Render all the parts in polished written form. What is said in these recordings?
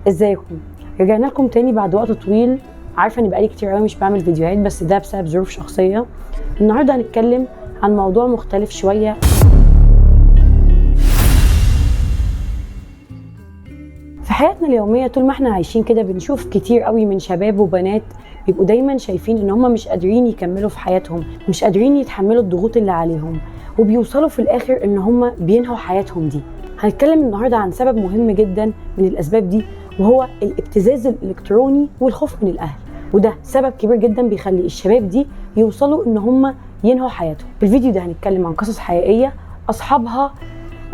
ازيكم؟ رجعنا لكم تاني بعد وقت طويل. عارفه اني بقالي كتير قوي مش بعمل فيديوهات، بس ده بسبب ظروف شخصيه. النهارده هنتكلم عن موضوع مختلف شويه. في حياتنا اليوميه طول ما احنا عايشين كده بنشوف كتير قوي من شباب وبنات بيبقوا دايما شايفين ان هم مش قادرين يكملوا في حياتهم، مش قادرين يتحملوا الضغوط اللي عليهم، وبيوصلوا في الاخر ان هم بينهوا حياتهم دي. هنتكلم النهارده عن سبب مهم جدا من الاسباب دي، وهو الابتزاز الالكتروني والخوف من الاهل. وده سبب كبير جدا بيخلي الشباب دي يوصلوا ان هم ينهوا حياتهم. في الفيديو ده هنتكلم عن قصص حقيقيه اصحابها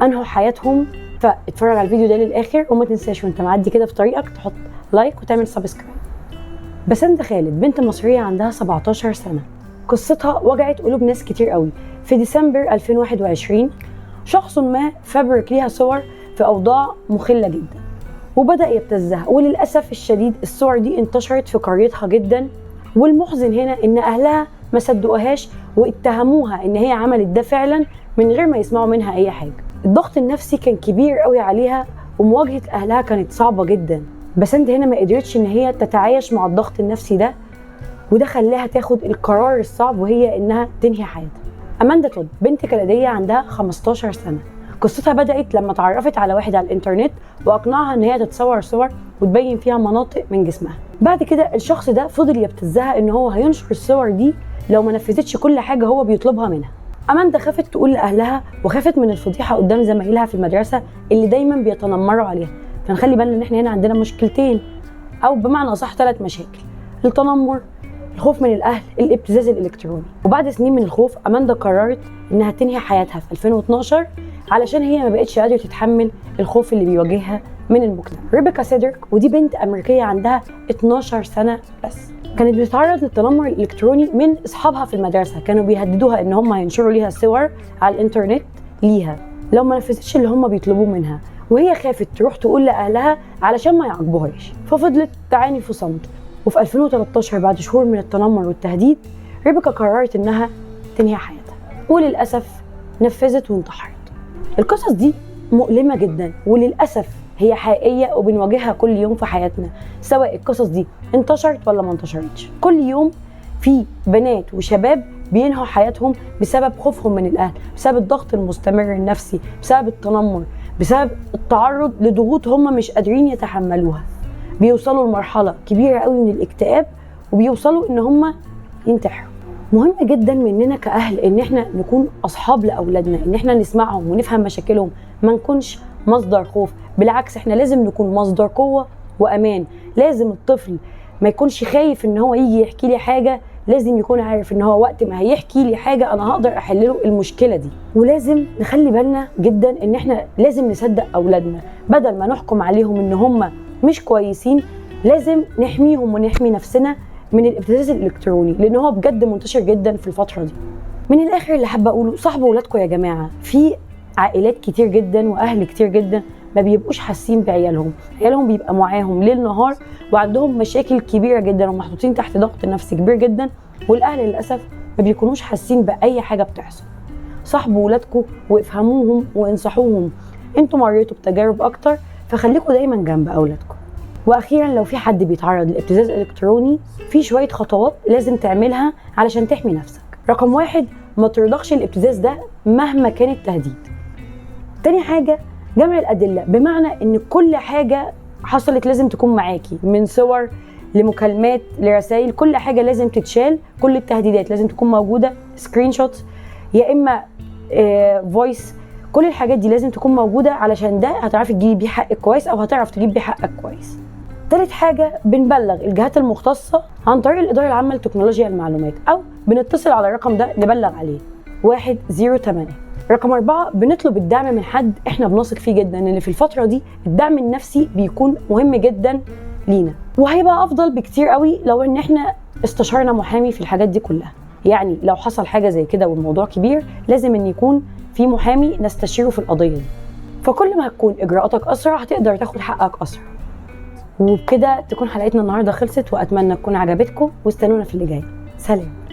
انهوا حياتهم، فاتفرج على الفيديو ده للاخر. وما تنساش وانت معدي كده في طريقك تحط لايك وتعمل سبسكرايب. بسنت خالد بنت مصريه عندها 17 سنه، قصتها وجعت قلوب ناس كتير قوي. في ديسمبر 2021 شخص ما فبرك ليها صور في اوضاع مخله جدا وبدأ يبتزها، وللأسف الشديد الصور دي انتشرت في قريتها جدا. والمحزن هنا ان اهلها ما صدقوهاش واتهموها ان هي عملت ده فعلا من غير ما يسمعوا منها اي حاجه. الضغط النفسي كان كبير قوي عليها ومواجهه اهلها كانت صعبه جدا. بسنت هنا ما قدرتش ان هي تتعايش مع الضغط النفسي ده، وده خلاها تاخد القرار الصعب وهي انها تنهي حياتها. اماندا تود بنت كنديه عندها 15 سنه، قصتها بدأت لما اتعرفت على واحد على الانترنت واقنعها ان هي تتصور صور وتبين فيها مناطق من جسمها. بعد كده الشخص ده فضل يبتزها ان هو هينشر الصور دي لو ما نفذتش كل حاجه هو بيطلبها منها. اماندا خافت تقول لاهلها وخافت من الفضيحه قدام زمايلها في المدرسه اللي دايما بيتنمروا عليها. فنخلي بالنا ان احنا هنا عندنا مشكلتين، او بمعنى اصح 3 مشاكل: التنمر، الخوف من الاهل، الابتزاز الالكتروني. وبعد سنين من الخوف اماندا قررت انها تنهي حياتها في 2012 علشان هي ما بقتش قادره تتحمل الخوف اللي بيواجهها من المجتمع. ريبيكا سيدرك ودي بنت امريكيه عندها 12 سنه بس، كانت بتتعرض للتنمر الالكتروني من اصحابها في المدرسه. كانوا بيهددوها ان هم هينشروا ليها صور على الانترنت ليها لو ما نفذتش اللي هم بيطلبوه منها، وهي خافت تروح تقول لاهلها علشان ما يعاقبوهاش، ففضلت تعاني في صمت. وفي 2013 بعد شهور من التنمر والتهديد ريبيكا قررت انها تنهي حياتها، وللاسف نفذت وانتحرت. القصص دي مؤلمة جدا وللأسف هي حقيقية وبنواجهها كل يوم في حياتنا، سواء القصص دي انتشرت ولا ما انتشرتش. كل يوم في بنات وشباب بينهوا حياتهم بسبب خوفهم من الأهل، بسبب الضغط المستمر النفسي، بسبب التنمر، بسبب التعرض لضغوط هم مش قادرين يتحملوها. بيوصلوا لمرحلة كبيرة قوي من الاكتئاب وبيوصلوا ان هم ينتحروا. مهم جدا مننا كأهل ان احنا نكون اصحاب لاولادنا، ان احنا نسمعهم ونفهم مشاكلهم، ما نكونش مصدر خوف. بالعكس احنا لازم نكون مصدر قوة وامان. لازم الطفل ما يكونش خايف ان هو يجي يحكي لي حاجة، لازم يكون عارف ان هو وقت ما هيحكي لي حاجة انا هقدر احلله المشكلة دي. ولازم نخلي بالنا جدا ان احنا لازم نصدق اولادنا بدل ما نحكم عليهم ان هم مش كويسين. لازم نحميهم ونحمي نفسنا من الابتزاز الالكتروني، لان هو بجد منتشر جدا في الفتره دي. من الاخر اللي حابه اقوله، صاحبوا ولادكم يا جماعه. في عائلات كتير جدا واهل كتير جدا ما بيبقوش حاسين بعيالهم، عيالهم بيبقى معاهم ليل نهار وعندهم مشاكل كبيره جدا ومحطوطين تحت ضغط نفسي كبير جدا، والاهل للاسف ما بيكونوش حاسين باي حاجه بتحصل. صاحبوا ولادكم وافهموهم وانصحوهم. انتوا مريتوا بتجارب اكتر، فخليكم دايما جنب اولادكم. واخيرا لو في حد بيتعرض لابتزاز الكتروني، في شويه خطوات لازم تعملها علشان تحمي نفسك. رقم 1، ما ترضخش الابتزاز ده مهما كان التهديد. تاني حاجه، جمع الادله، بمعنى ان كل حاجه حصلت لازم تكون معاكي، من صور لمكالمات لرسائل، كل حاجه لازم تتشال. كل التهديدات لازم تكون موجوده، سكرين شوت يا اما فويس، كل الحاجات دي لازم تكون موجوده علشان ده هتعرفي تجيبي بيه حقك كويس او هتعرف تجيب بيه حقك كويس. ثالث حاجه، بنبلغ الجهات المختصه عن طريق الاداره العامه لتكنولوجيا المعلومات، او بنتصل على الرقم ده نبلغ عليه 108. رقم 4، بنطلب الدعم من حد احنا بنثق فيه جدا، لان في الفتره دي الدعم النفسي بيكون مهم جدا لينا، وهيبقى افضل بكتير قوي لو ان احنا استشارنا محامي في الحاجات دي كلها. يعني لو حصل حاجه زي كده والموضوع كبير، لازم ان يكون في محامي نستشيره في القضيه دي. فكل ما هتكون اجراءاتك اسرع هتقدر تاخد حقك اسرع. وبكده تكون حلقتنا النهارده خلصت، واتمنى تكون عجبتكم، واستنونا في اللي جاي. سلام.